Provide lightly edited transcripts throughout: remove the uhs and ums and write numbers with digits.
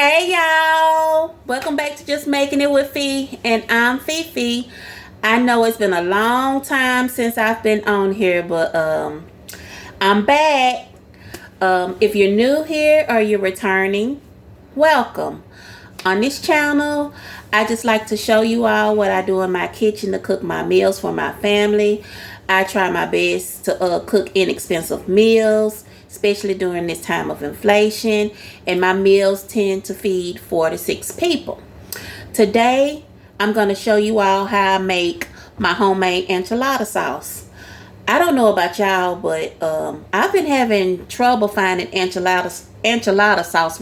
Hey y'all, welcome back to Just Making It with Fee, and I'm Fifi. I know it's been a long time since I've been on here, but I'm back. If you're new here or you're returning, welcome. On this channel, I just like to show you all what I do in my kitchen to cook my meals for my family. I try my best to cook inexpensive meals, especially during this time of inflation, and my meals tend to feed 4 to 6 people. Today, I'm going to show you all how I make my homemade enchilada sauce. I don't know about y'all, but I've been having trouble finding enchilada sauce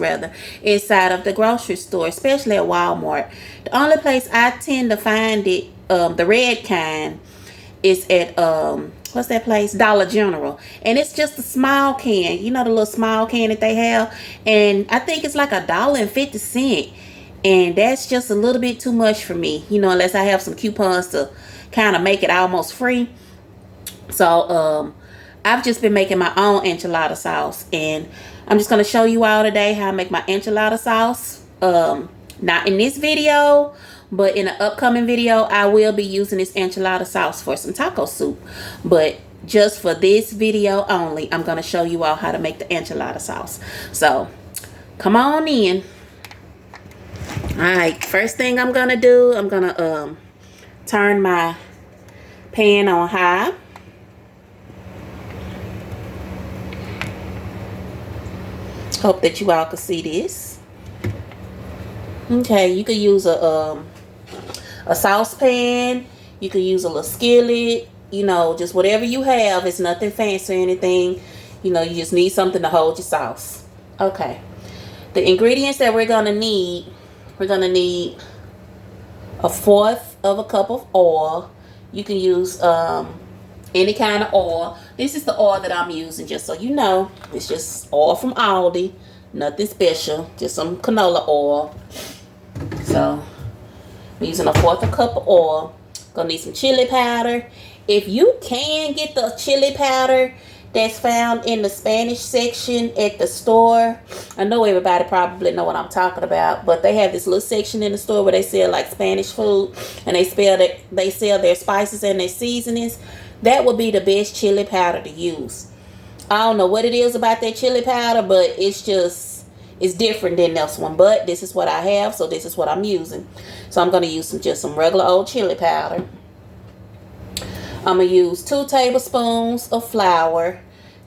inside of the grocery store, especially at Walmart. The only place I tend to find it, the red kind, is at what's that place? Dollar General. And it's just a small can. You know, the little small can that they have, and I think it's like $1.50. And that's just a little bit too much for me, you know, unless I have some coupons to kind of make it almost free. So I've just been making my own enchilada sauce, and I'm just going to show you all today how I make my enchilada sauce. Not in this video, but in an upcoming video, I will be using this enchilada sauce for some taco soup. But just for this video only, I'm going to show you all how to make the enchilada sauce. So come on in. Alright, first thing I'm going to do, I'm going to turn my pan on high. Hope that you all can see this. Okay, you could use a saucepan. You could use a little skillet. You know, just whatever you have. It's nothing fancy or anything. You know, you just need something to hold your sauce. Okay. The ingredients that we're going to need. We're going to need 1/4 of a cup of oil. You can use any kind of oil. This is the oil that I'm using, just so you know. It's just oil from Aldi. Nothing special. Just some canola oil. So, I'm using 1/4 cup of oil. Gonna need some chili powder. If you can get the chili powder that's found in the Spanish section at the store, I know everybody probably know what I'm talking about, but they have this little section in the store where they sell like Spanish food, and they sell their spices and their seasonings. That would be the best chili powder to use. I don't know what it is about that chili powder, but it's different than this one. But this is what I have, so this is what I'm using. So I'm going to use some regular old chili powder. I'm going to use 2 tablespoons of flour.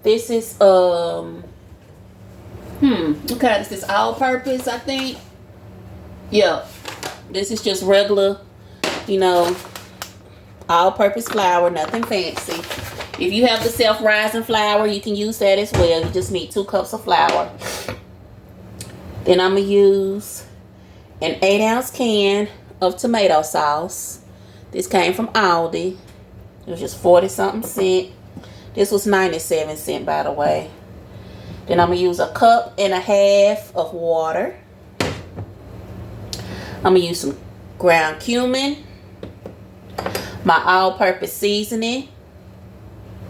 This is, okay, this is all-purpose, I think. Yeah, this is just regular, you know, all-purpose flour, nothing fancy. If you have the self-rising flour, you can use that as well. You just need 2 cups of flour. Then I'm going to use an 8-ounce can of tomato sauce. This came from Aldi. It was just 40-something cents. This was 97 cents, by the way. Then I'm going to use 1.5 cups of water. I'm going to use some ground cumin. My all-purpose seasoning,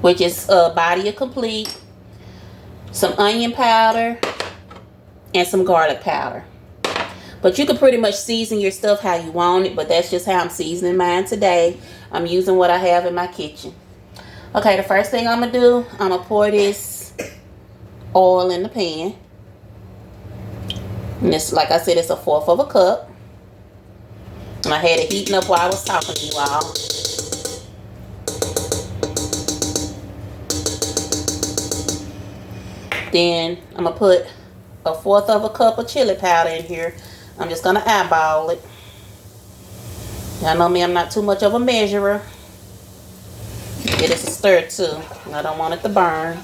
which is Body Complete. Some onion powder. And some garlic powder. But you can pretty much season your stuff how you want it. But that's just how I'm seasoning mine today. I'm using what I have in my kitchen. Okay, the first thing I'm going to do, I'm going to pour this oil in the pan. And this, like I said, it's 1/4 of a cup. And I had it heating up while I was talking to you all. Then I'm going to put 1/4 of a cup of chili powder in here. I'm just going to eyeball it. Y'all know me, I'm not too much of a measurer. It is a stir too. I don't want it to burn.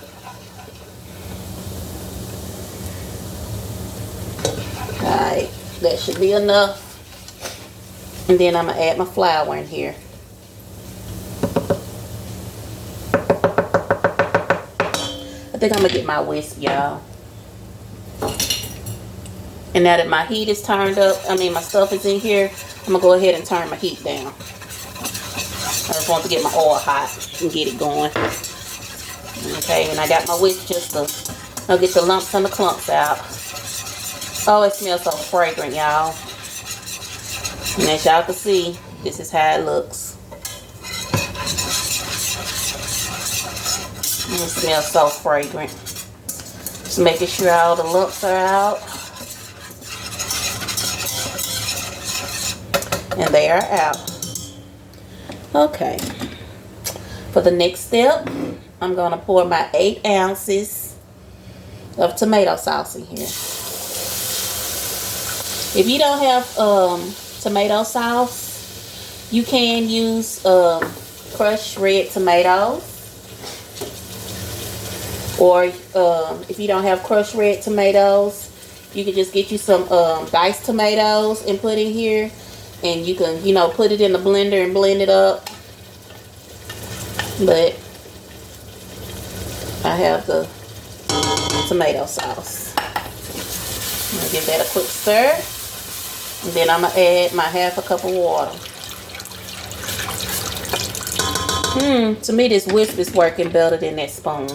Alright, that should be enough. And then I'm going to add my flour in here. I think I'm going to get my whisk, y'all. And now that my heat is turned up, my stuff is in here, I'm going to go ahead and turn my heat down. I just want to get my oil hot and get it going. Okay, and I got my whisk just to get the lumps and the clumps out. Oh, it smells so fragrant, y'all. And as y'all can see, this is how it looks. And it smells so fragrant. Just making sure all the lumps are out. And they are out. Okay. For the next step, I'm going to pour my 8 ounces of tomato sauce in here. If you don't have tomato sauce, you can use crushed red tomatoes. Or if you don't have crushed red tomatoes, you can just get you some diced tomatoes and put in here. And you can, you know, put it in the blender and blend it up. But I have the tomato sauce. I'm going to give that a quick stir. And then I'm going to add my 1/2 cup of water. To me this whisk is working better than that spoon.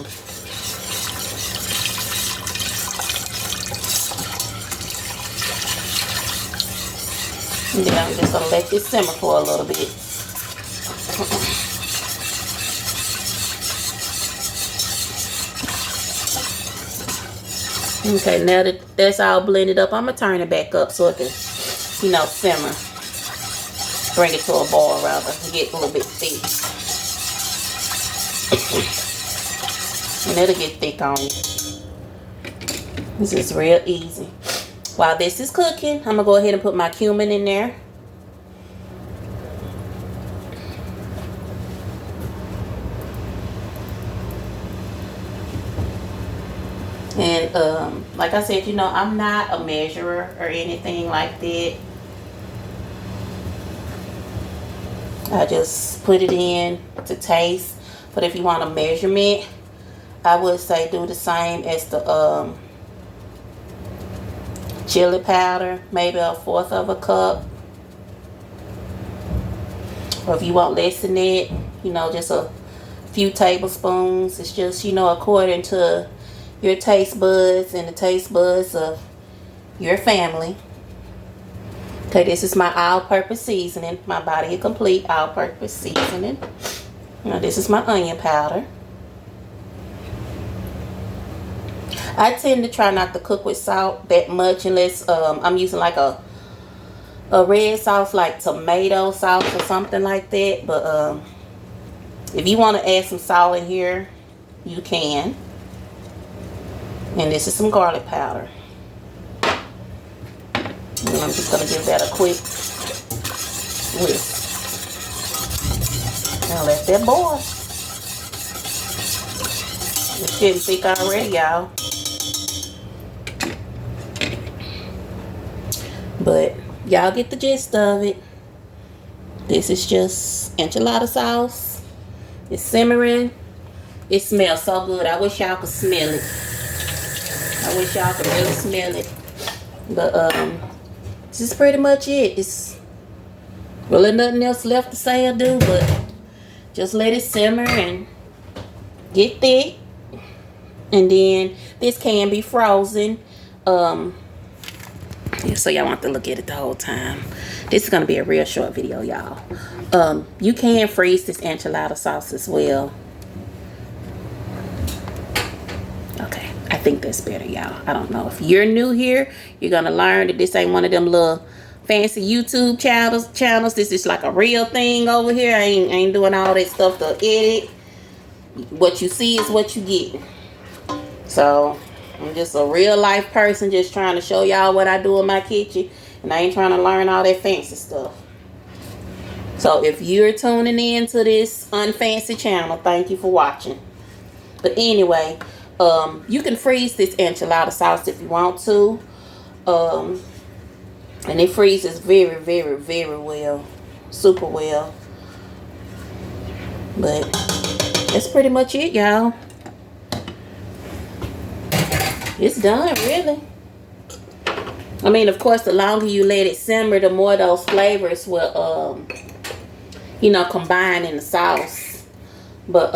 And then I'm just going to let this simmer for a little bit. Okay, now that that's all blended up, I'm going to turn it back up so it can, you know, simmer. Bring it to a boil rather, and get a little bit thick. And it'll get thick on you. This is real easy. While this is cooking, I'm going to go ahead and put my cumin in there. And like I said, you know, I'm not a measurer or anything like that. I just put it in to taste. But if you want a measurement, I would say do the same as the chili powder, maybe 1/4 of a cup. Or if you want less than that, you know, just a few tablespoons. It's just, you know, according to your taste buds and the taste buds of your family. Okay, this is my all-purpose seasoning, my Body Complete all-purpose seasoning. Now this is my onion powder. I tend to try not to cook with salt that much unless I'm using like a red sauce, like tomato sauce or something like that. But if you want to add some salt in here, you can. And this is some garlic powder. And I'm just going to give that a quick whisk. Now let that boil. It's getting thick already, y'all. But y'all get the gist of it. This is just enchilada sauce. It's simmering. It smells so good. I wish y'all could smell it. I wish y'all could really smell it. But this is pretty much it. It's really nothing else left to say or do, but just let it simmer and get thick. And then this can be frozen. So y'all want to look at it the whole time. This is going to be a real short video, y'all. You can freeze this enchilada sauce as well. Okay, I think that's better, y'all. I don't know. If you're new here, you're going to learn that this ain't one of them little fancy YouTube channels. This is like a real thing over here. I ain't doing all that stuff to edit. What you see is what you get. So I'm just a real life person, just trying to show y'all what I do in my kitchen. And I ain't trying to learn all that fancy stuff. So if you're tuning in to this unfancy channel, thank you for watching. But anyway, you can freeze this enchilada sauce if you want to. And it freezes very, very, very well. Super well. But that's pretty much it, y'all. It's done, really. I mean, of course, the longer you let it simmer, the more those flavors will, you know, combine in the sauce. But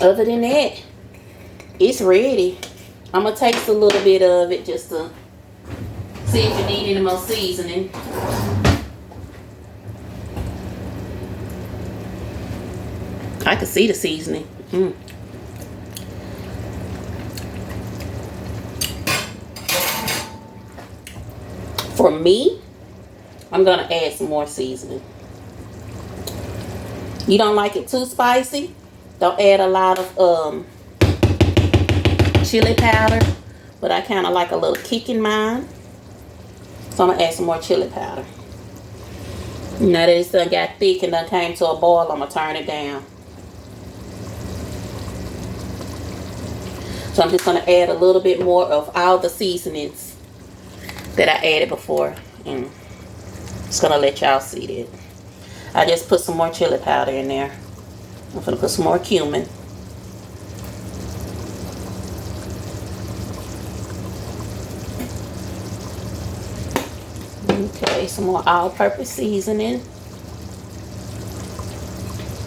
other than that, it's ready. I'm going to taste a little bit of it just to See if you need any more seasoning. I can see the seasoning. For me, I'm gonna add some more seasoning. You don't like it too spicy? Don't add a lot of chili powder, but I kind of like a little kick in mine. So I'm gonna add some more chili powder. Now that it's done got thick and done came to a boil, I'm gonna turn it down. So I'm just gonna add a little bit more of all the seasonings that I added before. And just gonna let y'all see that. I just put some more chili powder in there. I'm gonna put some more cumin. Okay, some more all-purpose seasoning.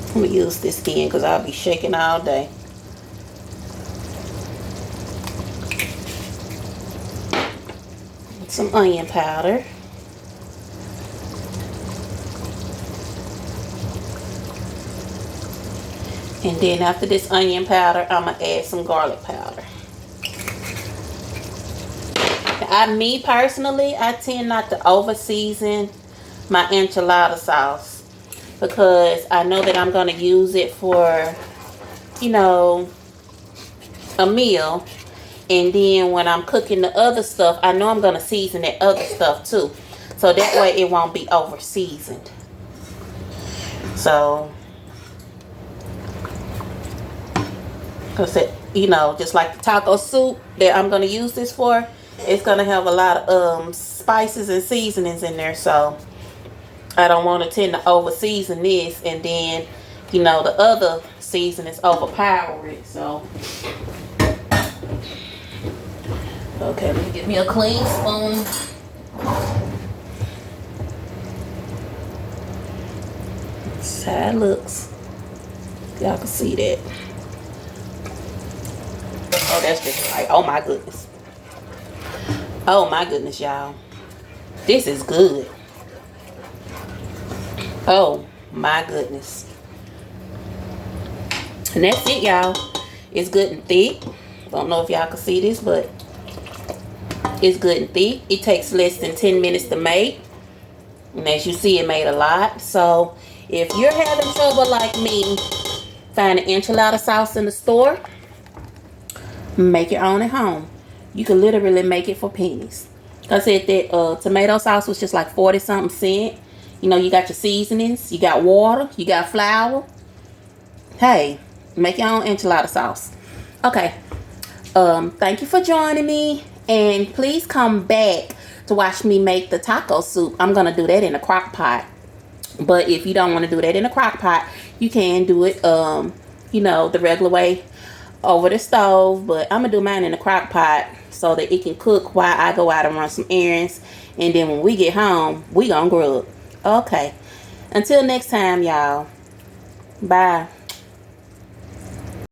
I'm gonna use this again because I'll be shaking all day. Some onion powder. And then after this onion powder, I'm gonna add some garlic powder. Me personally, I tend not to over season my enchilada sauce because I know that I'm gonna use it for, you know, a meal. And then when I'm cooking the other stuff, I know I'm gonna season that other stuff too. So that way it won't be over seasoned. So, cause it, you know, just like the taco soup that I'm gonna use this for, it's gonna have a lot of spices and seasonings in there. So I don't want to tend to over season this, and then, you know, the other seasonings overpower it. So okay, let me get me a clean spoon. That's how it looks. Y'all can see that. Oh, that's just right. Oh my goodness. Oh my goodness, y'all. This is good. Oh my goodness. And that's it, y'all. It's good and thick. Don't know if y'all can see this, but it's good and thick. It takes less than 10 minutes to make. And as you see, it made a lot. So if you're having trouble like me finding enchilada sauce in the store, make your own at home. You can literally make it for pennies. I said that tomato sauce was just like 40 something cents. You know, you got your seasonings, you got water, you got flour. Hey, make your own enchilada sauce. Okay. Thank you for joining me. And please come back to watch me make the taco soup. I'm going to do that in a crock pot. But if you don't want to do that in a crock pot, you can do it, you know, the regular way over the stove. But I'm going to do mine in a crock pot so that it can cook while I go out and run some errands. And then when we get home, we going to grub. Okay. Until next time, y'all. Bye.